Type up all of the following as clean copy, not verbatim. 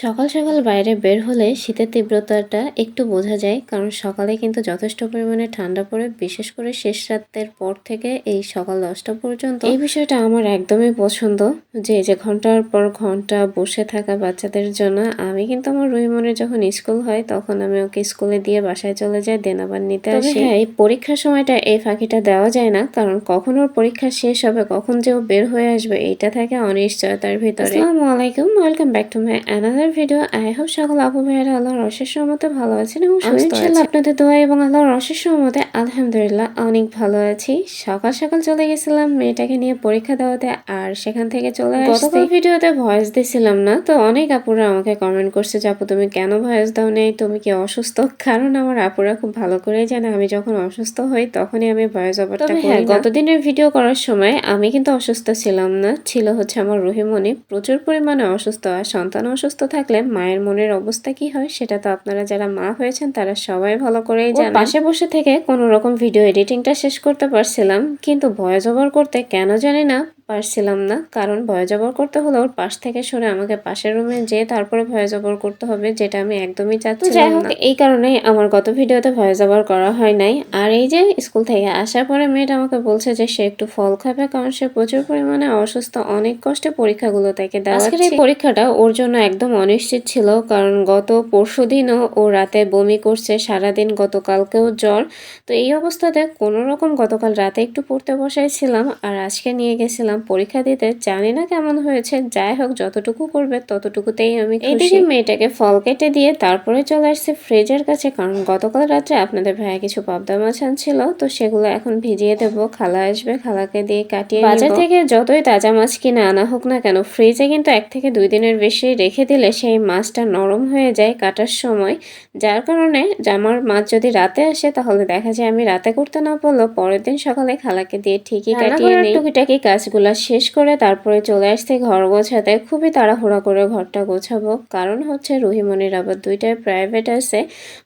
সকাল সকাল বাইরে বের হলে শীতের তীব্রতাটা একটু বোঝা যায়, কারণ সকালে কিন্তু যথেষ্ট পরিমাণে ঠান্ডা পড়ে, বিশেষ করে শেষ রাতের পর থেকে এই সকাল 10টা পর্যন্ত। এই বিষয়টা আমার একদমই পছন্দ, যে এই যে ঘন্টার পর ঘন্টা বসে থাকা বাচ্চাদের জন্য। আমি কিন্তু আমার রুহিমনের যখন স্কুল হয় তখন আমি ওকে স্কুলে দিয়ে বাসায় চলে যাই, দেন আবার নিতে আসি। হ্যাঁ, এই পরীক্ষার সময়টা এই ফাঁকিটা দেওয়া যায় না, কারণ কখন ওর পরীক্ষা শেষ হবে, কখন যে ও বের হয়ে আসবে, এইটা থাকে অনিশ্চয়তার ভিতরে। আসসালামু আলাইকুম, welcome back to my another video. I hope সকল আপু ভাইয়েরা আল্লাহর অশেষ রহমতে ভালো আছেন এবং সুস্থ আছেন। আপনাদের দোয়া এবং আল্লাহর অশেষ রহমতে আলহামদুলিল্লাহ অনেক ভালো আছি। সকাল সকাল চলে গেছিলাম মেয়েটাকে নিয়ে পরীক্ষা দেওয়াতে, আর সেখান থেকে চলে আসছি। গতকাল ভিডিওতে ভয়েস দিছিলাম না, তো অনেক আপুরা আমাকে কমেন্ট করছে যে আপু তুমি কেন ভয়েস দাও নেই, তুমি কি অসুস্থ? কারণ আমার আপুরা খুব ভালো করেই জানে আমি যখন অসুস্থ হই তখনই আমি ভয়েস ওভারটা করি। হ্যাঁ, গতদিনের ভিডিও করার সময় আমি কিন্তু অসুস্থ ছিলাম না, ছিল হচ্ছে আমার রহিমনি প্রচুর পরিমাণে অসুস্থ। আর সন্তান অসুস্থ থাকলে মায়ের মনের অবস্থা কি হয় সেটা তো আপনারা যারা মা হয়েছেন তারা সবাই ভালো করেই জানেন। পাশে বসে থেকে কোনো রকম ভিডিও এডিটিংটা শেষ করতে পারছিলাম, কিন্তু ভয়েস ওভার করতে কেন জানি না পারছিলাম না। কারণ ভয়েস ওভার করতে হলে ওর পাশ থেকে সরে আমাকে পাশের রুমে যেয়ে তারপরে ভয়েস ওভার করতে হবে, যেটা আমি একদমই চাচ্ছিলাম না। যাই হোক, এই কারণেই আমার গত ভিডিওতে ভয়েস ওভার করা হয় নাই। আর এই যে স্কুল থেকে আসার পরে মেয়েটা আমাকে বলছে যে সে একটু ফল খাবে, কারণ সে প্রচুর পরিমাণে অসুস্থ, অনেক কষ্টে পরীক্ষাগুলো তাকে দেওয়াচ্ছে। আজকের এই পরীক্ষাটা ওর জন্য একদম অনিশ্চিত ছিল, কারণ গত পরশুদিনও ও রাতে বমি করছে, সারাদিন গতকালকেও জ্বর। তো এই অবস্থাতে কোনো রকম গতকাল রাতে একটু পড়তে বসাইছিলাম, আর আজকে নিয়ে গেছিলাম পরীক্ষা দিতে। জানি না কেমন হয়েছে, যাই হোক যতটুকু করবে ততটুকুতেই আমি খুশি। এইদিকে মেয়েটাকে ফল কেটে দিয়ে তারপরে চলে আসছে ফ্রিজের কাছে, কারণ গতকাল রাত্রে আপনাদের ভাইয়া কিছু পাবদা মাছ আনছিল, তো সেগুলো এখন ভিজিয়ে দেবো। খালা আসবে, খালাকে দিয়ে কাটিয়ে নিব। বাজার থেকে যতই তাজা মাছ কিনে আনা হোক না কেন, ফ্রিজে কিন্তু 1 থেকে 2 দিনের বেশি রেখে দিলে সেই মাছটা নরম হয়ে যায় কাটার সময়। যার কারণে আমার মাছ যদি রাতে আসে তাহলে দেখা যায় আমি রাতে করতে না পারলেও পরের দিন সকালে খালাকে দিয়ে ঠিকই কাটিয়ে নেই। টুকিটাকি কাজগুলা শেষ করে তারপরে চলে আসছে ঘর গোছাতে। খুবই তাড়াহুড়া করে ঘরটা গোছাবো, কারণ হচ্ছে রুহিমনির আবার 2টায় প্রাইভেট আছে।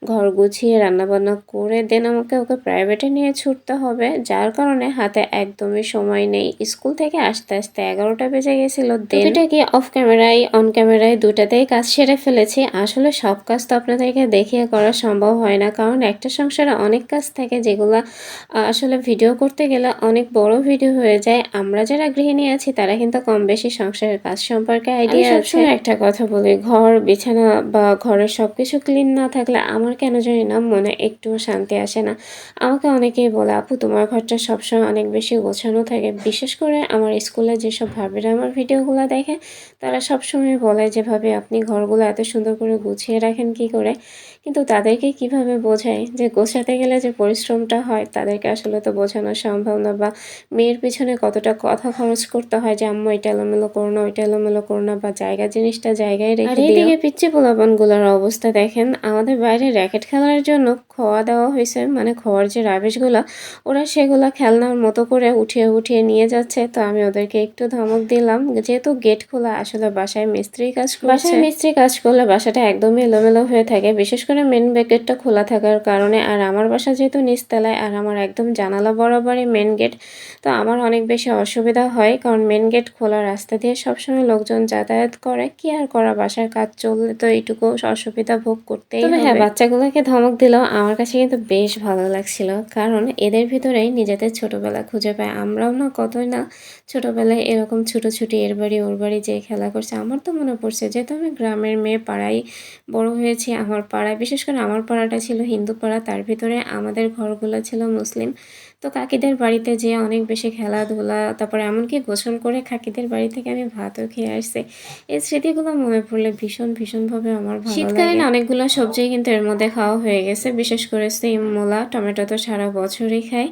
ঘর গুছিয়ে রান্নাবান্না করে দেন আমাকে ওকে প্রাইভেটে নিয়ে ছুটতে হবে, যার কারণে হাতে একদমই সময় নেই। স্কুল থেকে আসতে আসতে 11টা বেজে গেছিল। এটা কি অফ ক্যামেরায় অন ক্যামেরায় দুটাতেই কাজ সেরে ফেলেছি। আসলে সব কাজ তো আপনাদেরকে দেখিয়ে করা সম্ভব হয় না, কারণ একটা সংসারে অনেক কাজ থাকে যেগুলা আসলে ভিডিও করতে গেলে অনেক বড় ভিডিও হয়ে যায়। আমরা যারা গৃহিণী আছি তারা কিন্তু কম বেশি সংসারের কাজ সম্পর্কে আইডিয়া আছে। একটা কথা বলি, ঘর বিছানা বা ঘরের সবকিছু ক্লিন না থাকলে আমার কেন জানি না মনে একটুও শান্তি আসে না। আমাকে অনেকেই বলে আপু তোমার ঘরটা সবসময় অনেক বেশি গোছানো থাকে। বিশেষ করে আমার স্কুলে যেসব ভাবিরা আমার ভিডিওগুলো দেখে তারা সবসময় বলে যে ভাবি আপনি ঘরগুলো এত সুন্দর করে গুছিয়ে রাখেন কি করে। কিন্তু তাদেরকে কিভাবে বোঝাই যে গোছাতে গেলে যে পরিশ্রমটা হয় তাদেরকে আসলে তো বোঝানো সম্ভব না, বা মেয়ের পিছনে কতটা কথা খরচ করতে হয় যে আম্মু এটা এলোমেলো করো না, ওইটা এলোমেলো করো না, বা জায়গা জিনিসটা জায়গায় রেখে দিও। আর এইদিকে পিচ্চি পোলাপানগুলোর অবস্থা দেখেন। আমাদের বাইরে র্যাকেট খেলার জন্য খোয়া দেওয়া হয়েছে, মানে খোয়ার যে রাবিশগুলো ওরা সেগুলা খেলনার মতো করে উঠিয়ে উঠিয়ে নিয়ে যাচ্ছে। তো আমি ওদেরকে একটু ধমক দিলাম, যেহেতু গেট খোলা, আসলে বাসায় মিস্ত্রি কাজ করছে। বাসায় মিস্ত্রি কাজ করলে বাসাটা একদমই এলোমেলো হয়ে থাকে, বিশেষ করে মেন গেটটা খোলা থাকার কারণে। আর আমার বাসা যেহেতু নিচতলায় আর আমার একদম জানালা বরাবরই মেন গেট, তো আমার অনেক বেশি অসুবিধা হয়, কারণ মেন গেট খোলা রাস্তা দিয়ে সবসময় লোকজন যাতায়াত করে। কি আর করা, বাসার কাজ চললে তো এইটুকু অসুবিধা ভোগ করতেই হবে। হ্যাঁ, বাচ্চাগুলোকে ধমক দিলেও আমার কাছে কিন্তু বেশ ভালো লাগছিল, কারণ এদের ভিতরেই নিজেদের ছোটবেলা খুঁজে পায়। আমরাও না কতই না ছোটবেলায় এরকম ছুটোছুটি এর বাড়ি ওর বাড়ি যে খেলা করছে। আমার তো মনে পড়ছে, যেহেতু আমি গ্রামের মেয়ে, পাড়ায় বড় হয়েছি। আমার পাড়ায়, বিশেষ করে আমার পাড়াটা ছিল হিন্দু পাড়া, তার ভিতরে আমাদের ঘরগুলো ছিল মুসলিম। তো কাকিদের বাড়িতে যেয়ে অনেক বেশি খেলাধুলা, তারপরে এমনকি গোসল করে কাকিদের বাড়ি থেকে আমি ভাতও খেয়ে আসছি। এই স্মৃতিগুলো মনে পড়লে ভীষণভাবে আমার ভালো লাগে। শীতকালীন অনেকগুলো সবজি কিন্তু এর মধ্যে খাওয়া হয়ে গেছে, বিশেষ করে সিম, মূলা, টমেটো তো সারা বছরই খাই।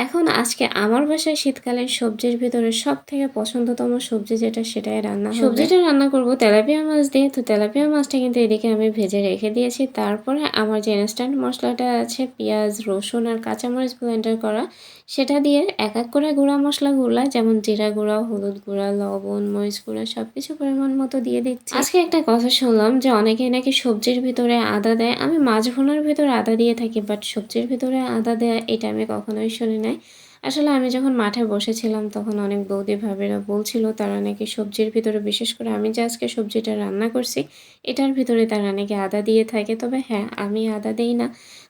এখন আজকে আমার বাসায় শীতকালীন সবজির ভিতরে সব থেকে পছন্দতম সবজি যেটা, সেটাই রান্না হবে। সবজিটা রান্না করব তেলাপিয়া মাছ দিয়ে। তো তেলাপিয়া মাছটা কিন্তু এদিকে আমি ভেজে রেখে দিয়েছি। তারপরে আমার যে ইনস্ট্যান্ট মশলাটা আছে, পেঁয়াজ, রসুন আর কাঁচামরিচ ব্লেন্ডার করা, সেটা দিয়ে এক এক করে গুঁড়া মশলাগুলা, যেমন জিরা গুঁড়া, হলুদ গুঁড়া, লবণ, মরিচ গুঁড়া সবকিছু পরিমাণ মতো দিয়ে দিচ্ছি। আজকে একটা কথা শুনলাম যে অনেকেই নাকি সবজির ভিতরে আদা দেয়। আমি মাছ ভুনার ভিতরে আদা দিয়ে থাকি, বাট সবজির ভিতরে আদা দেয় এটা আমি কখনোই শুনি নাই। আসলে আমি যখন মাঠে বসেছিলাম তখন অনেক বৌদি ভাবিরা বলছিল তারা নাকি সবজির ভিতরে, বিশেষ করে আমি যে আজকে সবজিটা রান্না করছি এটার ভিতরে তারা নাকি আদা দিয়ে থাকে। তবে হ্যাঁ, আমি আদা দেই না,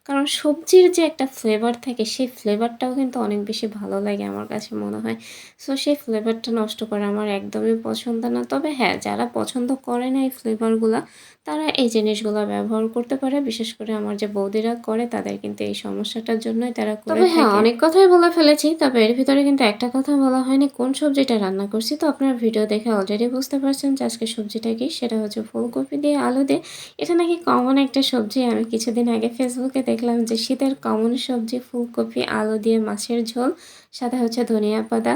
কারণ সবজির যে একটা ফ্লেভার থাকে সেই ফ্লেভারটাও কিন্তু অনেক বেশি ভালো লাগে আমার কাছে মনে হয়। সো সেই ফ্লেভারটা নষ্ট করা আমার একদমই পছন্দ না। তবে হ্যাঁ, যারা পছন্দ করে না এই ফ্লেভারগুলা তারা এই জিনিসগুলা ব্যবহার করতে পারে। বিশেষ করে আমার যে বৌদিরা করে তাদের কিন্তু এই সমস্যাটার জন্যই তারা করে থাকে। তবে হ্যাঁ, অনেক কথাই বলে ফেলেছি। তবে এর ভিতরে কিন্তু একটা কথা বলা হয়নি কোন সবজিটা রান্না করছি। তো আপনারা ভিডিও দেখে অলরেডি বুঝতে পারছেন যে আজকে সবজিটা কি, সেটা হচ্ছে ফুলকপি দিয়ে আলু দিয়ে। এটা নাকি কমন একটা সবজি। আমি কিছুদিন আগে ফেসবুকে দেখলাম যে শীতের কমন সবজি ফুলকপি, আলু দিয়ে মাছের ঝোল, সাথে হচ্ছে ধনিয়া পাতা।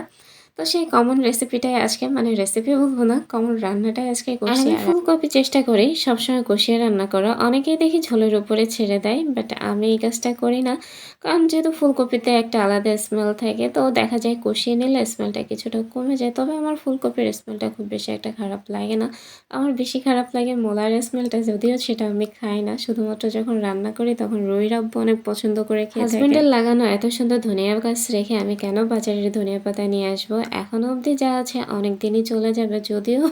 তো সেই কমন রেসিপিটাই আজকে, মানে রেসিপি বলবো না, কমন রান্নাটাই আজকে করছি। আমি ফুলকপি চেষ্টা করি সবসময় কষিয়ে রান্না করা। অনেকেই দেখি ঝোলের উপরে ছেড়ে দেয়, বাট আমি এই কাজটা করি না। কারণ যেহেতু ফুলকপিতে একটা আলাদা স্মেল থাকে, তো দেখা যায় কষিয়ে নিলে স্মেলটা কিছুটা কমে যায়। তবে আমার ফুলকপির স্মেলটা খুব বেশি একটা খারাপ লাগে না। আমার বেশি খারাপ লাগে মোলার স্মেলটা, যদিও সেটা আমি খাই না। শুধুমাত্র যখন রান্না করি তখন রুহির আব্বু অনেক পছন্দ করে খেয়ে থাকে। হাজবেন্ডের লাগানো এত সুন্দর ধনিয়া গাছ রেখে আমি কেন বাজারের ধনিয়া পাতা নিয়ে আসবো? এখনো অবধি যা আছে অনেক দিনই চলে যাবে। যদিও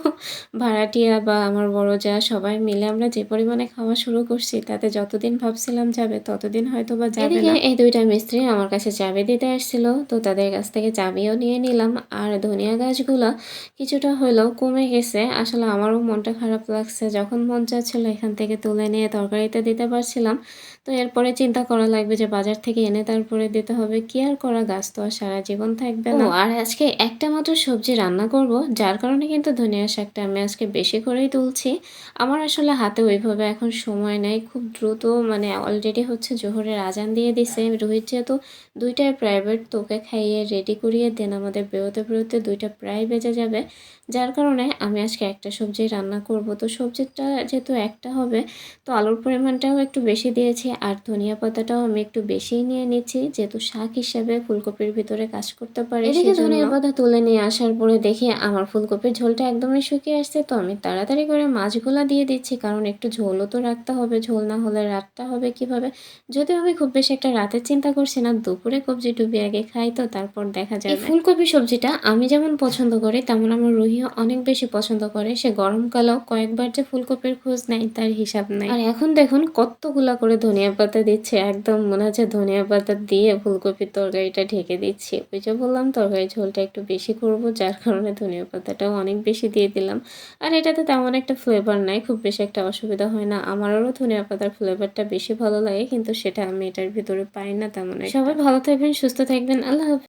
ভাড়াটিয়া বা আমার বড় যা সবাই মিলে আমরা যে পরিমাণে খাওয়া শুরু করছি তাতে যতদিন ভাবছিলাম যাবে ততদিন হয়তো বা যাবে না। এই দুইটা মিস্ত্রি আমার কাছে চাবি দিতে আসছিল, তো তাদের কাছ থেকে চাবিও নিয়ে নিলাম। আর ধনিয়া গাছগুলা কিছুটা হলেও কমে গেছে। আসলে আমারও মনটা খারাপ লাগছে, যখন মন চাচ্ছিল এখান থেকে তুলে নিয়ে তরকারিতে দিতে পারছিলাম। তো এরপরে চিন্তা করা লাগবে যে বাজার থেকে এনে তারপরে দিতে হবে। কি আর করা, গাছ তো আর সারা জীবন থাকবে না। আর আজকে একটা মাত্র সবজি রান্না করব, যার কারণে কিন্তু ধনিয়া শাকটা আমি আজকে বেশি করেই তুলছি। আমার আসলে হাতে ওইভাবে এখন সময় নেই, খুব দ্রুত, মানে অলরেডি হচ্ছে জোহরের আজান দিয়ে দিছে। রোহিত যেহেতু 2টায় প্রাইভেট, তো ওকে খাইয়ে রেডি করিয়ে দেন আমাদের বেরোতে বেরোতে 2টা প্রায় বেজে যাবে। যার কারণে আমি আজকে একটা সবজি রান্না করব। তো সবজিটা যেহেতু একটা হবে, তো আলুর পরিমাণটাও একটু বেশি দিয়েছি আর ধনিয়া পাতাটাও আমি একটু বেশিই নিয়ে নিচ্ছি, যেহেতু শাক হিসেবে ফুলকপির ভিতরে কাজ করতে পারে। এদিকে ধনিয়া পাতা তুলে নিয়ে আসার পরে দেখি আমার ফুলকপির ঝোলটা একদমই শুকিয়ে আসছে। তো আমি তাড়াতাড়ি করে মাছগুলা দিয়ে দিচ্ছি, কারণ একটু ঝোলও তো রাখতে হবে। ঝোল না হলে রাতটা হবে কিভাবে? যদিও আমি খুব বেশি একটা রাতের চিন্তা করছি না, দুপুরে কবজি ডুবি আগে খাই, তো তারপর দেখা যাবে। এই ফুলকপি সবজিটা আমি যেমন পছন্দ করি তেমন আমার রুহিও অনেক বেশি পছন্দ করে। সে গরমকালেও কয়েকবার যে ফুলকপির খোঁজ নেয় তার হিসাব নাই। আর এখন দেখুন কতগুলা করে ধনিয়া পাতা দিচ্ছে, একদম মনে হচ্ছে ধনিয়া পাতা দিয়ে ফুলকপির তরকারিটা ঢেকে দিচ্ছি। ওই যে বললাম তরকারির ঝোলটা একটু বেশি করব, যার কারণে ধনিয়া পাতাটাও অনেক বেশি দিয়ে দিলাম। আর এটাতে তেমন একটা ফ্লেভার নাই, খুব বেশি একটা অসুবিধা হয় না। আমারও ধনিয়া পাতার ফ্লেভারটা বেশি ভালো লাগে, কিন্তু সেটা আমি এটার ভিতরে পাই না তেমন একটা। সবাই ভালো থাকবেন, সুস্থ থাকবেন, আল্লাহ হাফেজ।